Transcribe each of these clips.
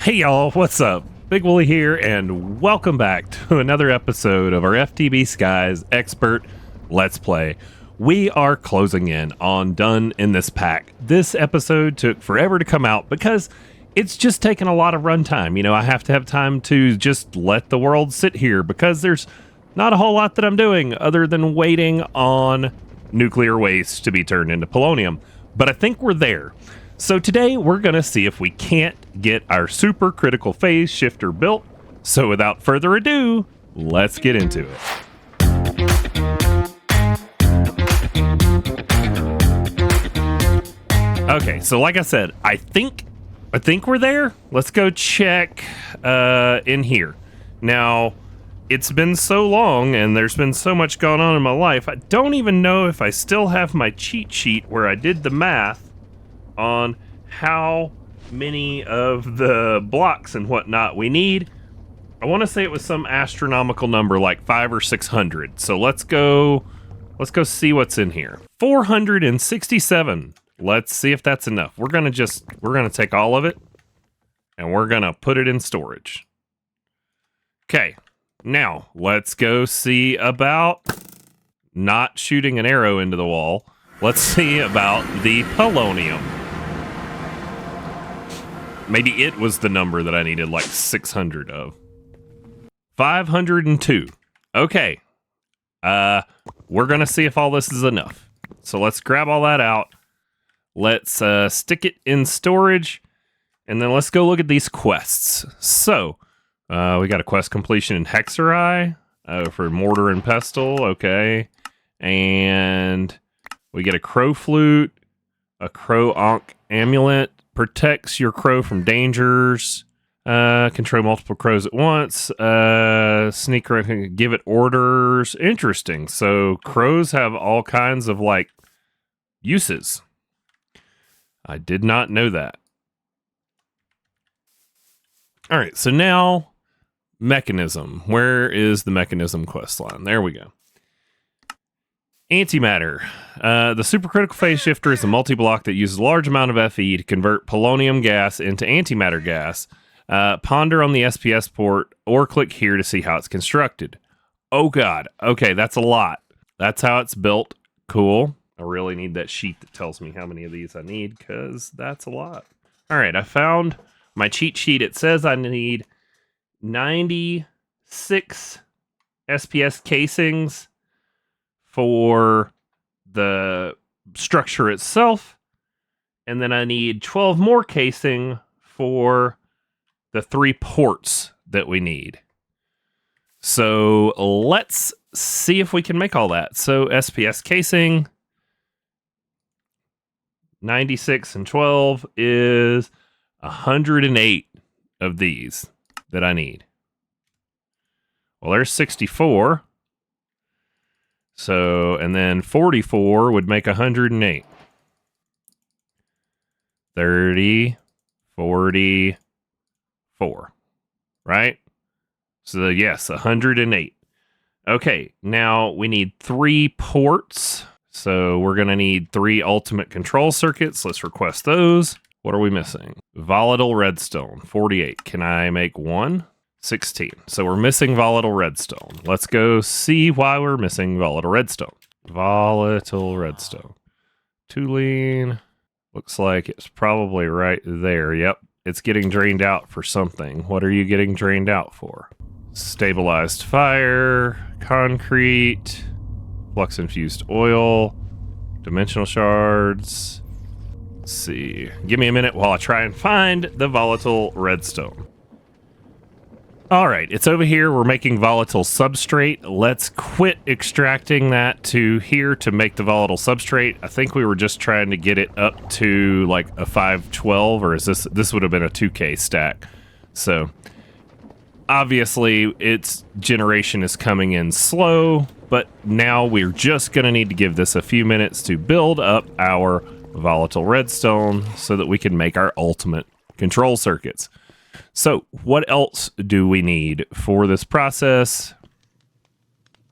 Hey y'all, what's up? Big Wooly here, and welcome back to another episode of our FTB Skies Expert Let's Play. We are closing in on done in this pack. This episode took forever to come out because it's just taken a lot of runtime. You know, I have to have time to just let the world sit here because there's not a whole lot that I'm doing other than waiting on nuclear waste to be turned into polonium. But I think we're there. So today we're going to see if we can't get our supercritical phase shifter built. So without further ado, let's get into it. Okay, so like I said, I think we're there. Let's go check in here. Now, it's been so long and there's been so much going on in my life. I don't even know if I still have my cheat sheet where I did the math on how many of the blocks and whatnot we need. I want to say it was some astronomical number like 500 or 600. So let's go see what's in here. 467. Let's see if that's enough. We're going to take all of it and we're going to put it in storage. Okay. Now, let's go see about not shooting an arrow into the wall. Let's see about the polonium. Maybe it was the number that I needed like 600 of. 502. Okay. We're going to see if all this is enough. So let's grab all that out. Let's stick it in storage. And then let's go look at these quests. So, we got a quest completion in Hexerai for Mortar and Pestle. Okay. And we get a Crow Flute, a Crow Ankh Amulet. Protects your crow from dangers. Control multiple crows at once. Sneak around, give it orders. Interesting. So crows have all kinds of like uses. I did not know that. All right. So now mechanism. Where is the mechanism quest line? There we go. Antimatter. The supercritical phase shifter is a multi-block that uses a large amount of Fe to convert polonium gas into antimatter gas. Ponder on the SPS port or click here to see how it's constructed. Oh god. Okay, that's a lot. That's how it's built. Cool. I really need that sheet that tells me how many of these I need because that's a lot. All right, I found my cheat sheet. It says I need 96 SPS casings for the structure itself, and then I need 12 more casing for the 3 ports that we need. So let's see if we can make all that. So SPS casing, 96 and 12 is 108 of these that I need. Well, there's 64. So, and then 44 would make 108. 30, 44, right? So, yes, 108. Okay, now we need 3 ports. So, we're going to need 3 ultimate control circuits. Let's request those. What are we missing? Volatile redstone, 48. Can I make 1? 16. So we're missing volatile redstone. Let's go see why we're missing volatile redstone. Volatile redstone. Tooling. Looks like it's probably right there. Yep. It's getting drained out for something. What are you getting drained out for? Stabilized fire. Concrete. Flux infused oil. Dimensional shards. Let's see. Give me a minute while I try and find the volatile redstone. All right, it's over here. We're making volatile substrate. Let's quit extracting that to here to make the volatile substrate. I think we were just trying to get it up to like a 512, or is this would have been a 2K stack. So obviously its generation is coming in slow, but now we're just gonna need to give this a few minutes to build up our volatile redstone so that we can make our ultimate control circuits. So what else do we need for this process?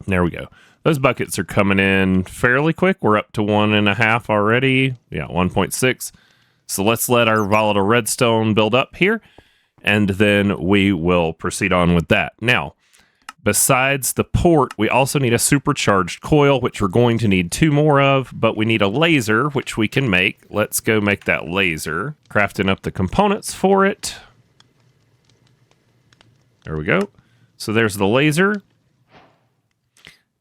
There we go. Those buckets are coming in fairly quick. We're up to 1.5 already. Yeah, 1.6. So let's let our volatile redstone build up here. and then we will proceed on with that. Now, besides the port, we also need a supercharged coil, which we're going to need 2 more of, but we need a laser, which we can make. Let's go make that laser. Crafting up the components for it. There we go. So there's the laser.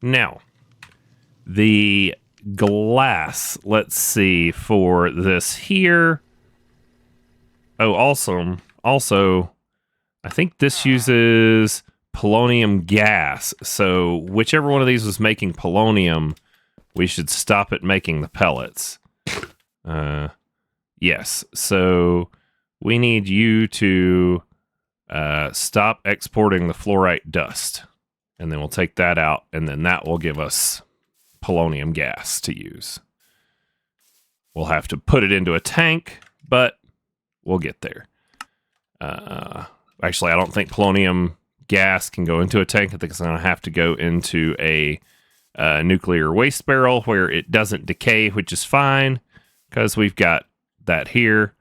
Now, the glass, let's see, for this here. Oh, awesome. Also, I think this uses polonium gas. So whichever one of these was making polonium, we should stop it making the pellets. Yes. So we need you to stop exporting the fluorite dust. And then we'll take that out, and then that will give us polonium gas to use. We'll have to put it into a tank, but we'll get there. Actually, I don't think polonium gas can go into a tank. I think it's going to have to go into a nuclear waste barrel where it doesn't decay, which is fine because we've got that here.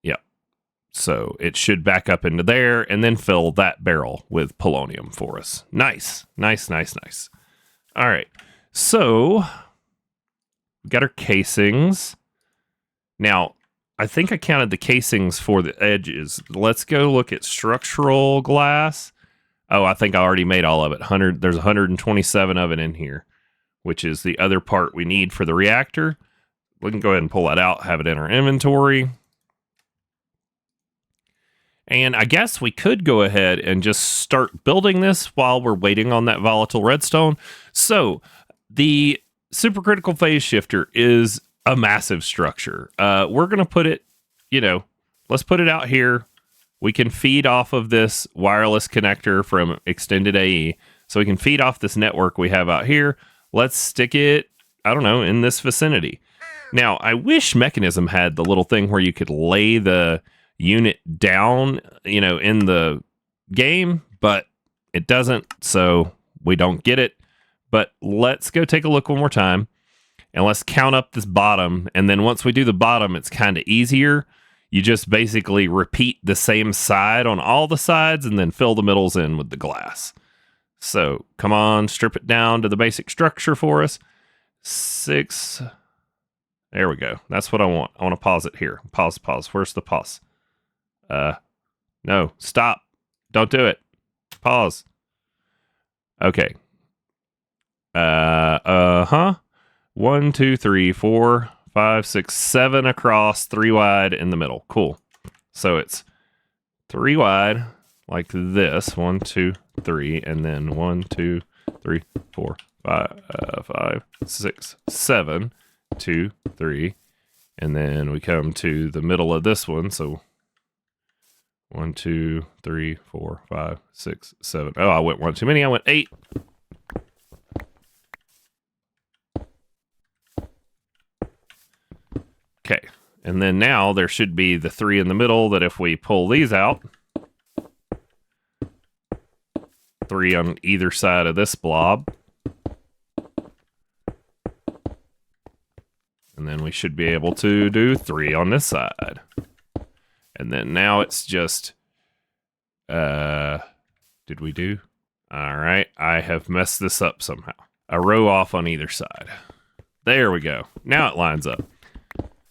Yep. So it should back up into there and then fill that barrel with polonium for us. Nice. Nice, nice, nice. All right. So we got our casings. Now, I think I counted the casings for the edges. Let's go look at structural glass. Oh, I think I already made all of it. There's 127 of it in here, which is the other part we need for the reactor. We can go ahead and pull that out, have it in our inventory. And I guess we could go ahead and just start building this while we're waiting on that volatile redstone. So the supercritical phase shifter is a massive structure. We're going to put it, let's put it out here. We can feed off of this wireless connector from Extended AE. So we can feed off this network we have out here. Let's stick it, I don't know, in this vicinity. Now, I wish Mechanism had the little thing where you could lay the unit down, in the game, but it doesn't, so we don't get it. But let's go take a look one more time, and let's count up this bottom, and then once we do the bottom, it's kind of easier. You just basically repeat the same side on all the sides, and then fill the middles in with the glass. So, come on, strip it down to the basic structure for us. 6. There we go. That's what I want. I want to pause it here. Pause. Where's the pause? No, stop. Don't do it. Pause. Okay. 1, 2, 3, 4, 5, 6, 7 across, 3 wide in the middle. Cool. So it's 3 wide like this. 1, 2, 3, and then 1, 2, 3, 4, 5, 6, 7, 2, 3, and then we come to the middle of this one. So 1, 2, 3, 4, 5, 6, 7. Oh, I went 1 too many. I went 8. Okay, and then now there should be the 3 in the middle that if we pull these out, 3 on either side of this blob, and then we should be able to do 3 on this side. And then now it's just, did we do? All right, I have messed this up somehow. A row off on either side. There we go. Now it lines up.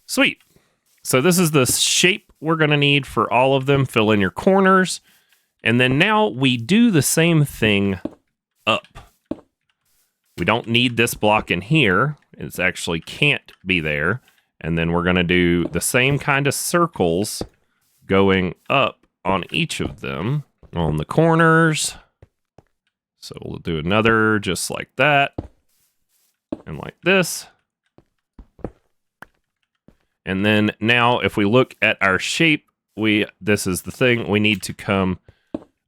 Sweet. So this is the shape we're going to need for all of them. Fill in your corners. And then now we do the same thing up. We don't need this block in here. It actually can't be there. And then we're going to do the same kind of circles going up on each of them on the corners. So we'll do another just like that and like this. And then now if we look at our shape, this is the thing, we need to come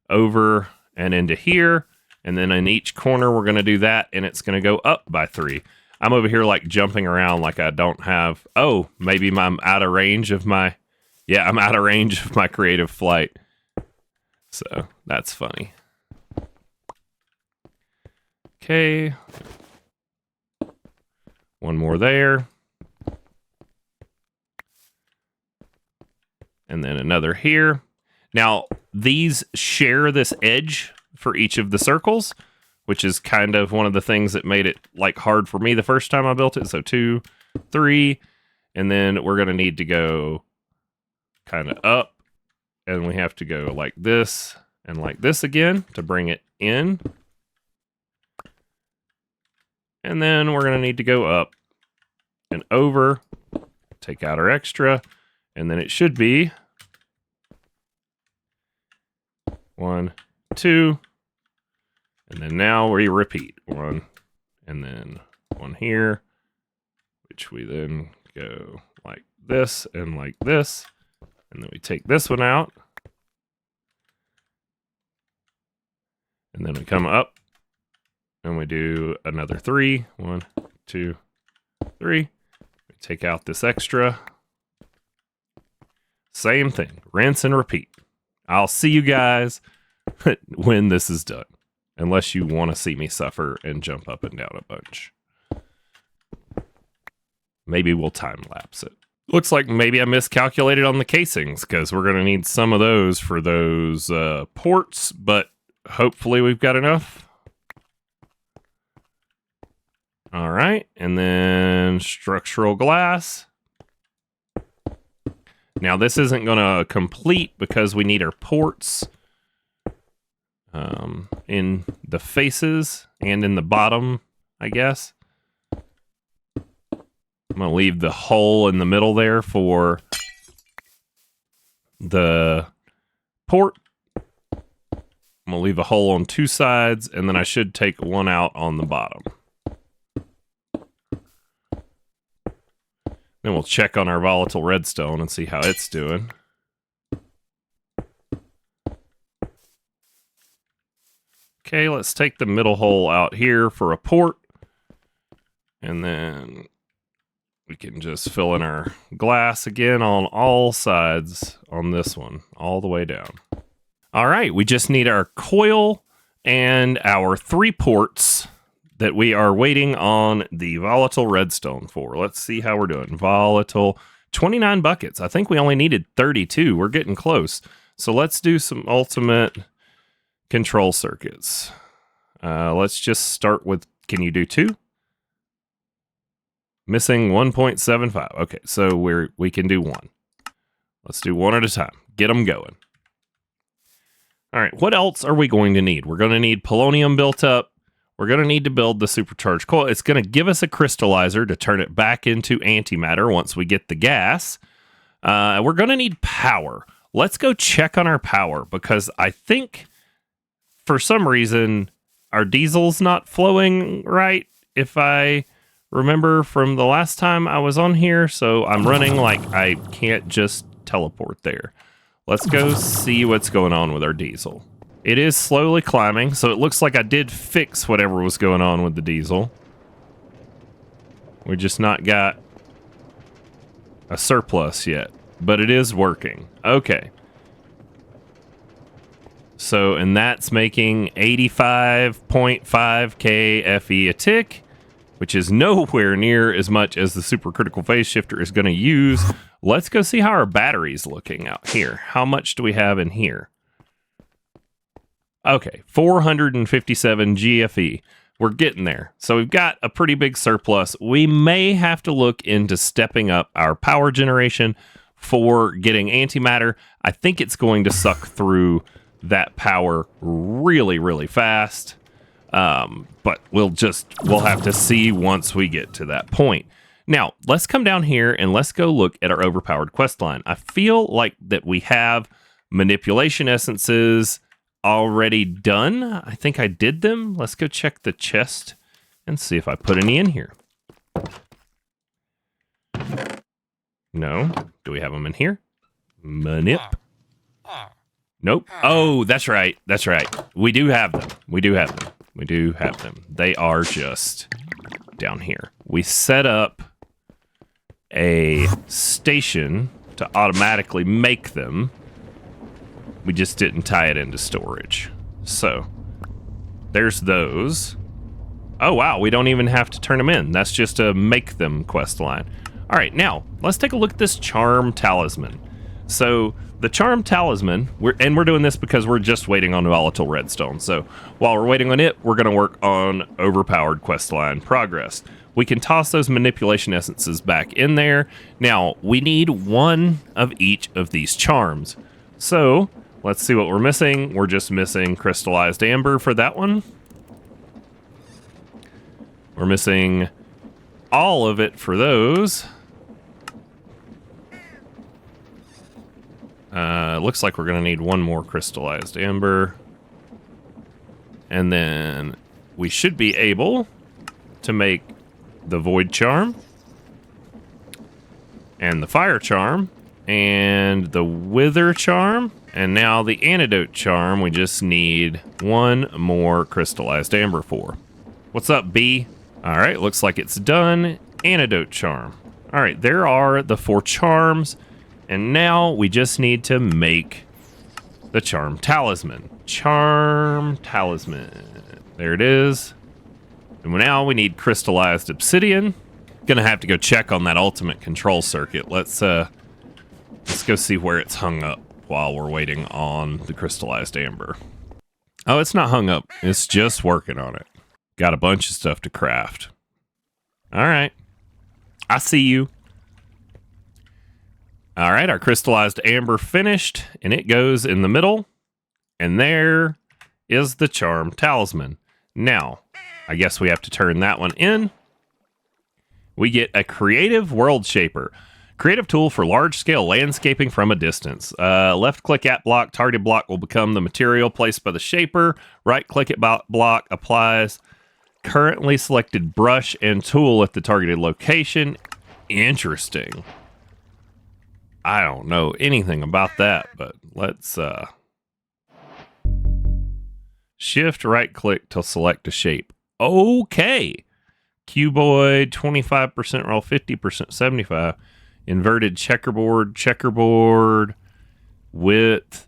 over and into here, and then in each corner we're going to do that, and it's going to go up by 3. I'm over here like jumping around like I don't have, oh, maybe I'm out of range of my, yeah, I'm out of range of my creative flight. So that's funny. Okay. One more there. And then another here. Now, these share this edge for each of the circles, which is kind of one of the things that made it like hard for me the first time I built it. So 2, 3, and then we're going to need to go kind of up, and we have to go like this and like this again to bring it in. And then we're going to need to go up and over, take out our extra, and then it should be 1, 2, and then now we repeat 1, and then 1 here, which we then go like this and like this, and then we take this one out, and then we come up and we do another 3, 1, 2, 3. We take out this extra. Same thing, rinse and repeat. I'll see you guys when this is done, unless you want to see me suffer and jump up and down a bunch. Maybe we'll time lapse it. Looks like maybe I miscalculated on the casings, because we're going to need some of those for those ports, but hopefully we've got enough. All right, and then structural glass. Now this isn't going to complete because we need our ports in the faces and in the bottom, I guess. I'm going to leave the hole in the middle there for the port. I'm going to leave a hole on 2 sides, and then I should take one out on the bottom. Then we'll check on our volatile redstone and see how it's doing. Okay, let's take the middle hole out here for a port. And then we can just fill in our glass again on all sides on this one, all the way down. All right, we just need our coil and our 3 ports that we are waiting on the volatile redstone for. Let's see how we're doing. Volatile, 29 buckets. I think we only needed 32. We're getting close. So let's do some ultimate control circuits. Let's just start with, can you do 2? Missing 1.75. Okay, so we can do 1. Let's do 1 at a time. Get them going. All right, what else are we going to need? We're going to need polonium built up. We're going to need to build the supercharged coil. It's going to give us a crystallizer to turn it back into antimatter once we get the gas. We're going to need power. Let's go check on our power, because I think for some reason our diesel's not flowing right, if I remember from the last time I was on here. So I'm running like I can't just teleport there. Let's go see what's going on with our diesel. It is slowly climbing, so it looks like I did fix whatever was going on with the diesel. We just not got a surplus yet, but it is working. Okay. So, and that's making 85.5k FE a tick, which is nowhere near as much as the supercritical phase shifter is going to use. Let's go see how our battery's looking out here. How much do we have in here? Okay, 457 GFE. We're getting there. So we've got a pretty big surplus. We may have to look into stepping up our power generation for getting antimatter. I think it's going to suck through that power really, really fast. But we'll have to see once we get to that point. Now, let's come down here and let's go look at our overpowered quest line. I feel like that we have manipulation essences already done. I think I did them. Let's go check the chest and see if I put any in here. No. Do we have them in here? Manip. Nope. Oh, that's right. That's right. We do have them. We do have them. We do have them. They are just down here. We set up a station to automatically make them. We just didn't tie it into storage. So, there's those. Oh, wow. We don't even have to turn them in. That's just a make them quest line. All right, now, let's take a look at this charm talisman. So the charm talisman, we're doing this because we're just waiting on volatile redstone. So while we're waiting on it, we're going to work on overpowered questline progress. We can toss those manipulation essences back in there. Now, we need one of each of these charms. So let's see what we're missing. We're just missing crystallized amber for that one. We're missing all of it for those. Looks like we're going to need one more crystallized amber. And then we should be able to make the void charm and the fire charm and the wither charm. And now the antidote charm, we just need one more crystallized amber for. What's up, B? All right, looks like it's done. Antidote charm. All right, there are the 4 charms. And now we just need to make the charm talisman. Charm talisman. There it is. And now we need crystallized obsidian. Gonna have to go check on that ultimate control circuit. Let's go see where it's hung up while we're waiting on the crystallized amber. Oh, it's not hung up. It's just working on it. Got a bunch of stuff to craft. All right. I see you. All right, our crystallized amber finished, and it goes in the middle. And there is the charm talisman. Now, I guess we have to turn that one in. We get a creative world shaper. Creative tool for large-scale landscaping from a distance. Left-click at block. Target block will become the material placed by the shaper. Right-click at block. Applies currently selected brush and tool at the targeted location. Interesting. I don't know anything about that, but let's shift right click to select a shape. Okay. Cuboid, 25% roll, 50%, 75. Inverted checkerboard, width,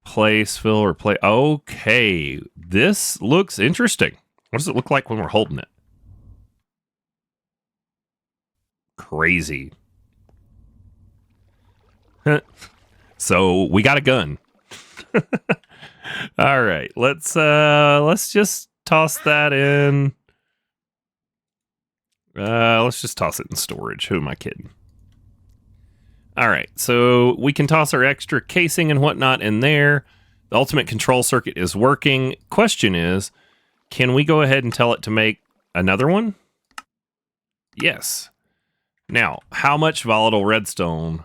place, fill, or play. Okay. This looks interesting. What does it look like when we're holding it? Crazy. So we got a gun. All right, let's just toss that in. Let's just toss it in storage. Who am I kidding? All right, so we can toss our extra casing and whatnot in there. The ultimate control circuit is working. Question is, can we go ahead and tell it to make another one? Yes. Now, how much volatile redstone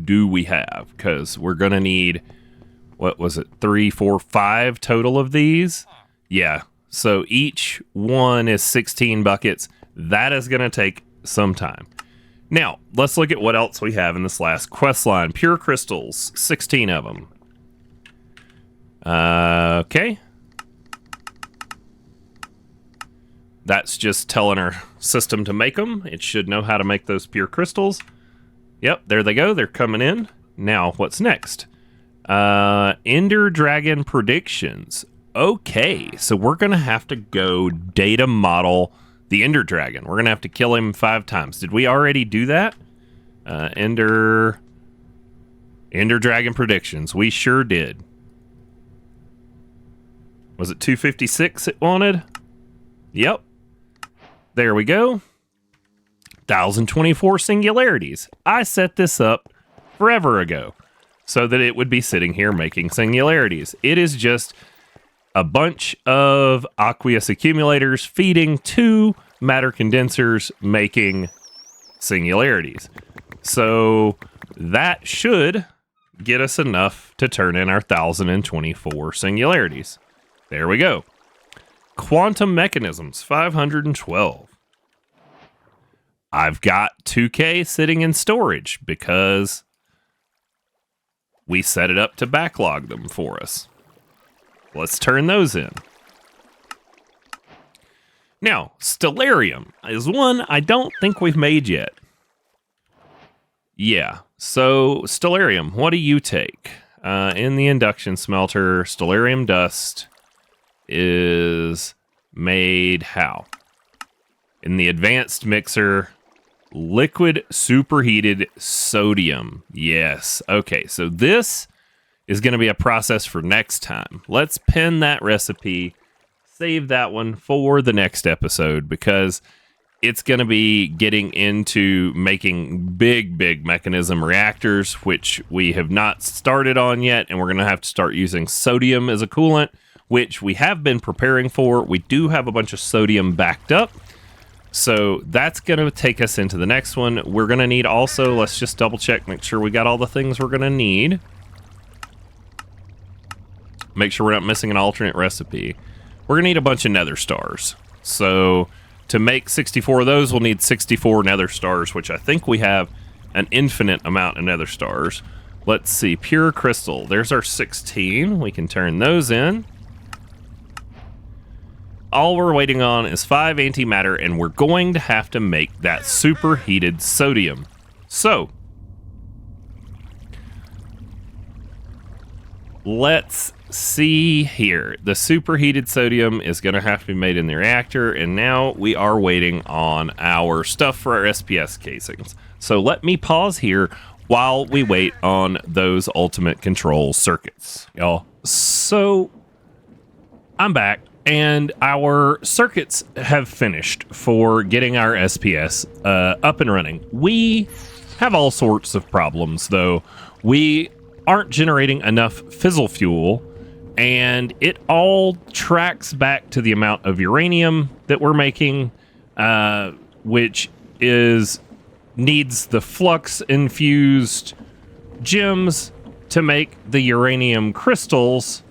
do we have? Because we're going to need, what was it, 3, 4, 5 total of these? Yeah. So each one is 16 buckets. That is going to take some time. Now, let's look at what else we have in this last quest line. Pure crystals, 16 of them. Okay. That's just telling our system to make them. It should know how to make those pure crystals. Yep, there they go. They're coming in. Now, what's next? Ender Dragon predictions. Okay, so we're going to have to go data model the Ender Dragon. We're going to have to kill him 5 times. Did we already do that? Ender Dragon predictions. We sure did. Was it 256 it wanted? Yep. There we go. 1,024 singularities. I set this up forever ago so that it would be sitting here making singularities. It is just a bunch of aqueous accumulators feeding 2 matter condensers making singularities. So that should get us enough to turn in our 1,024 singularities. There we go. Quantum mechanisms, 512. I've got 2K sitting in storage because we set it up to backlog them for us. Let's turn those in. Now, Stellarium is one I don't think we've made yet. Yeah, so Stellarium, what do you take? In the induction smelter, Stellarium dust is made how? In the advanced mixer, liquid superheated sodium. Yes. Okay, so this is going to be a process for next time. Let's pin that recipe, save that one for the next episode, because it's going to be getting into making big mechanism reactors, which we have not started on yet, and we're going to have to start using sodium as a coolant, which we have been preparing for. We do have a bunch of sodium backed up, so that's going to take us into the next one. We're going to need also, let's just double check, make sure we got all the things we're going to need. Make sure we're not missing an alternate recipe. We're going to need a bunch of nether stars. So to make 64 of those, we'll need 64 nether stars, which I think we have an infinite amount of nether stars. Let's see, pure crystal. There's our 16. We can turn those in. All we're waiting on is 5 antimatter, and we're going to have to make that superheated sodium. So let's see here. The superheated sodium is going to have to be made in the reactor, and now we are waiting on our stuff for our SPS casings. So let me pause here while we wait on those ultimate control circuits, y'all. So I'm back, and our circuits have finished for getting our SPS up and running. We have all sorts of problems, though. We aren't generating enough fissile fuel, and it all tracks back to the amount of uranium that we're making, which needs the flux infused gems to make the uranium crystals,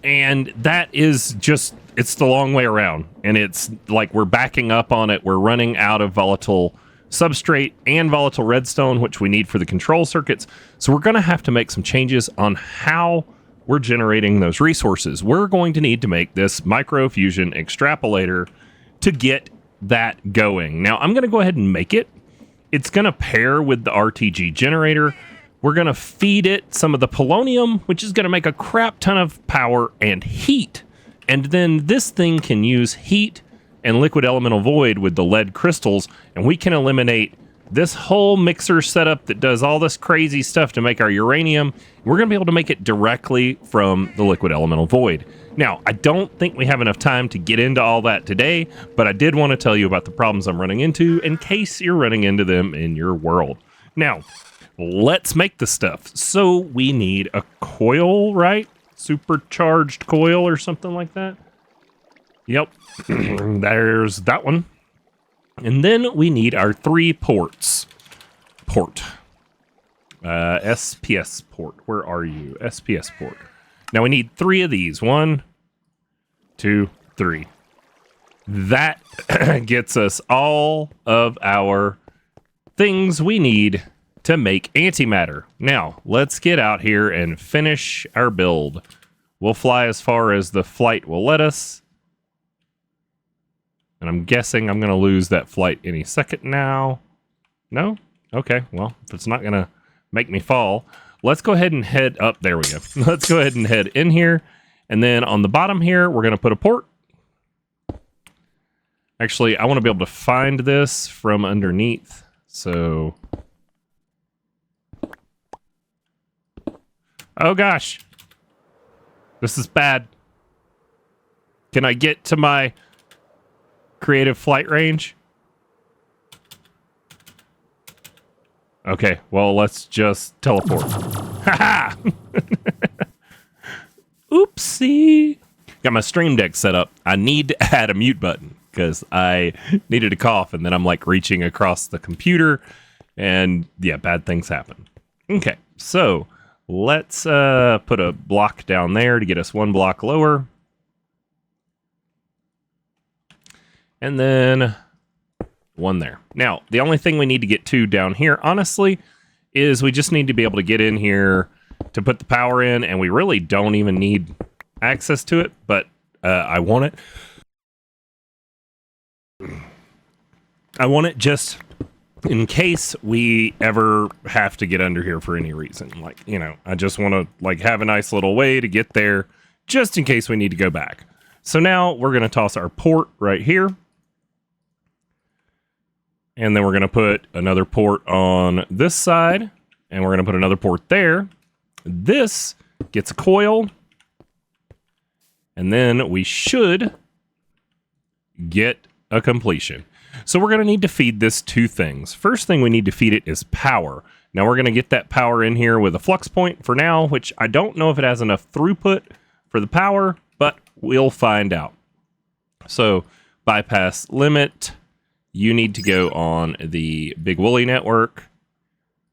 and that is just, it's the long way around, and it's like we're backing up on it. We're running out of volatile substrate and volatile redstone, which we need for the control circuits, so we're going to have to make some changes on how we're generating those resources. We're going to need to make this microfusion extrapolator to get that going. Now, I'm going to go ahead and make it. It's going to pair with the RTG generator. We're going to feed it some of the polonium, which is going to make a crap ton of power and heat. And then this thing can use heat and liquid elemental void with the lead crystals, and we can eliminate this whole mixer setup that does all this crazy stuff to make our uranium. We're going to be able to make it directly from the liquid elemental void. Now, I don't think we have enough time to get into all that today, but I did want to tell you about the problems I'm running into in case you're running into them in your world. Now, let's make the stuff. So we need a coil, right? Supercharged coil or something like that. Yep, there's that one. And then we need our 3 ports. SPS port. Where are you? SPS port. Now we need 3 of these. 1, 2, 3. That gets us all of our things we need to make antimatter. Now, let's get out here and finish our build. We'll fly as far as the flight will let us. And I'm guessing I'm going to lose that flight any second now. No? Okay, well, if it's not going to make me fall, let's go ahead and head up. There we go. Let's go ahead and head in here. And then on the bottom here, we're going to put a port. Actually, I want to be able to find this from underneath. So, oh gosh. This is bad. Can I get to my creative flight range? Okay, well, let's just teleport. Haha! Oopsie. Got my stream deck set up. I need to add a mute button because I needed to cough, and then I'm like reaching across the computer, and yeah, bad things happen. Okay, so let's put a block down there to get us 1 block lower. And then 1 there. Now, the only thing we need to get to down here, honestly, is we just need to be able to get in here to put the power in, and we really don't even need access to it, but I want it. I want it just in case we ever have to get under here for any reason. Like, you know, I just want to like have a nice little way to get there just in case we need to go back. So now we're going to toss our port right here. And then we're going to put another port on this side, and we're going to put another port there. This gets a coil, and then we should get a completion. So we're going to need to feed this two things. First thing we need to feed it is power. Now we're going to get that power in here with a flux point for now, which I don't know if it has enough throughput for the power, but we'll find out. So bypass limit, you need to go on the Big Wooly network,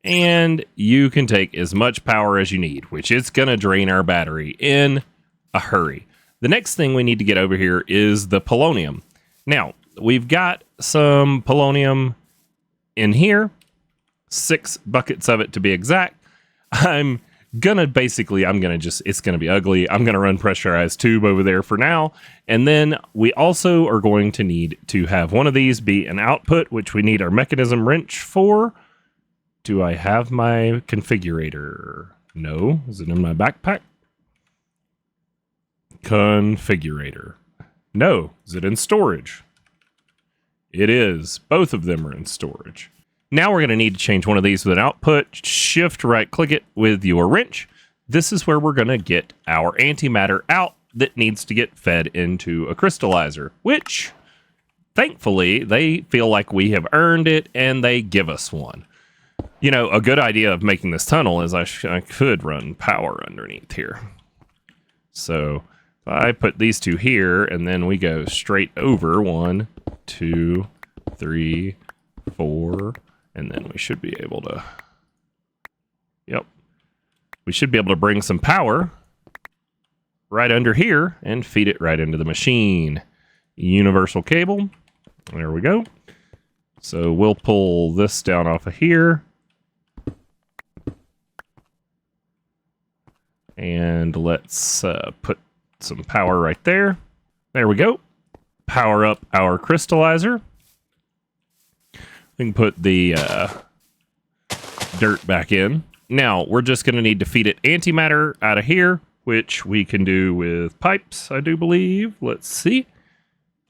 and you can take as much power as you need, which is going to drain our battery in a hurry. The next thing we need to get over here is the polonium. Now, we've got some polonium in here, 6 buckets of it to be exact. It's gonna be ugly. I'm gonna run pressurized tube over there for now. And then we also are going to need to have one of these be an output, which we need our mechanism wrench for. Do I have my configurator? No. Is it in my backpack? Configurator. No. Is it in storage? It is. Both of them are in storage. Now we're going to need to change one of these with an output. Shift right click it with your wrench. This is where we're going to get our antimatter out that needs to get fed into a crystallizer, which thankfully they feel like we have earned it and they give us one. You know, a good idea of making this tunnel is I could run power underneath here. So if I put these two here and then we go straight over 1, 2, 3, 4, and then we should be able to, we should be able to bring some power right under here and feed it right into the machine. Universal cable, there we go. So we'll pull this down off of here. And let's put some power right there. There we go. Power up our crystallizer. We can put the dirt back in. Now, we're just going to need to feed it antimatter out of here, which we can do with pipes, I do believe. Let's see.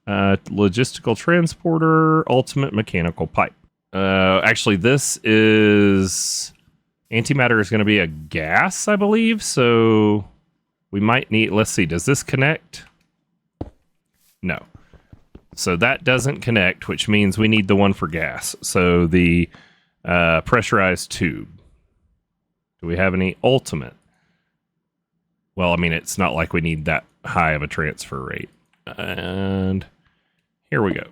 Logistical transporter, ultimate mechanical pipe. Actually, this is... Antimatter is going to be a gas, I believe, so we might need... Let's see, does this connect? No. So that doesn't connect, which means we need the one for gas. So the pressurized tube. Do we have any ultimate? Well, I mean, it's not like we need that high of a transfer rate. And here we go.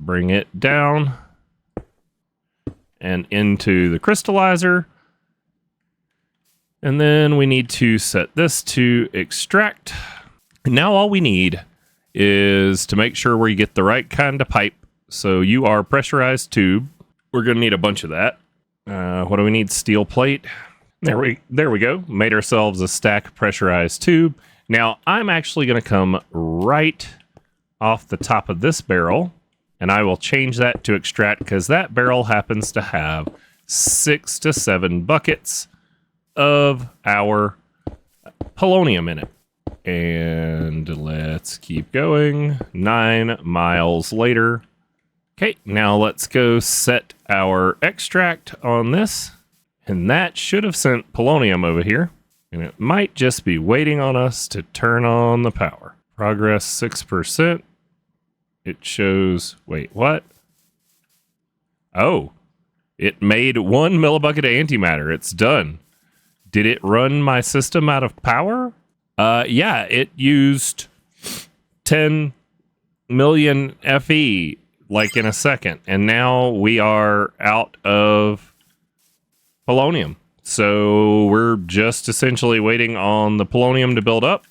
Bring it down and into the crystallizer. And then we need to set this to extract. Now all we need is to make sure we get the right kind of pipe. So you are pressurized tube. We're going to need a bunch of that. What do we need? Steel plate. There we go. Made ourselves a stack pressurized tube. Now I'm actually going to come right off the top of this barrel, and I will change that to extract because that barrel happens to have 6 to 7 buckets of our polonium in it. And let's keep going. 9 miles later. Okay, now let's go set our extract on this. And that should have sent polonium over here. And it might just be waiting on us to turn on the power. Progress 6%. It shows, wait, what? Oh, it made 1 millibucket of antimatter. It's done. Did it run my system out of power? Yeah, it used 10 million FE like in a second. And now we are out of polonium. So we're just essentially waiting on the polonium to build up.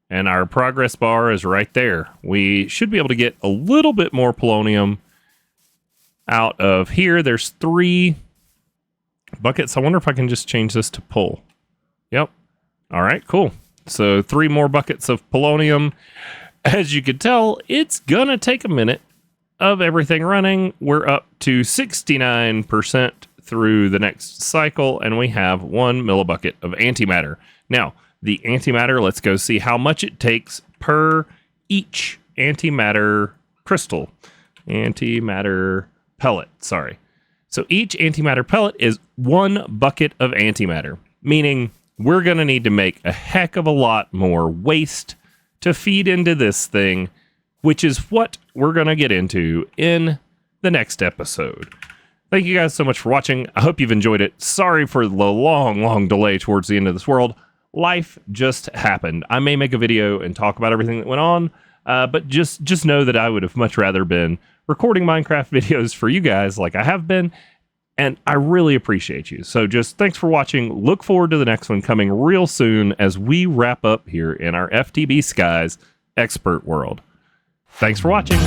And our progress bar is right there. We should be able to get a little bit more polonium out of here. There's 3 buckets. I wonder if I can just change this to pull. Yep. All right, cool. So 3 more buckets of polonium. As you can tell, it's going to take a minute of everything running. We're up to 69% through the next cycle, and we have 1 millibucket of antimatter. Now, the antimatter, let's go see how much it takes per each antimatter crystal. Antimatter pellet, sorry. So each antimatter pellet is 1 bucket of antimatter, meaning we're going to need to make a heck of a lot more waste to feed into this thing, which is what we're going to get into in the next episode. Thank you guys so much for watching. I hope you've enjoyed it. Sorry for the long delay towards the end of this world. Life just happened. I may make a video and talk about everything that went on, but just know that I would have much rather been recording Minecraft videos for you guys like I have been, and I really appreciate you. So just thanks for watching. Look forward to the next one coming real soon as we wrap up here in our FTB Skies Expert world. Thanks for watching.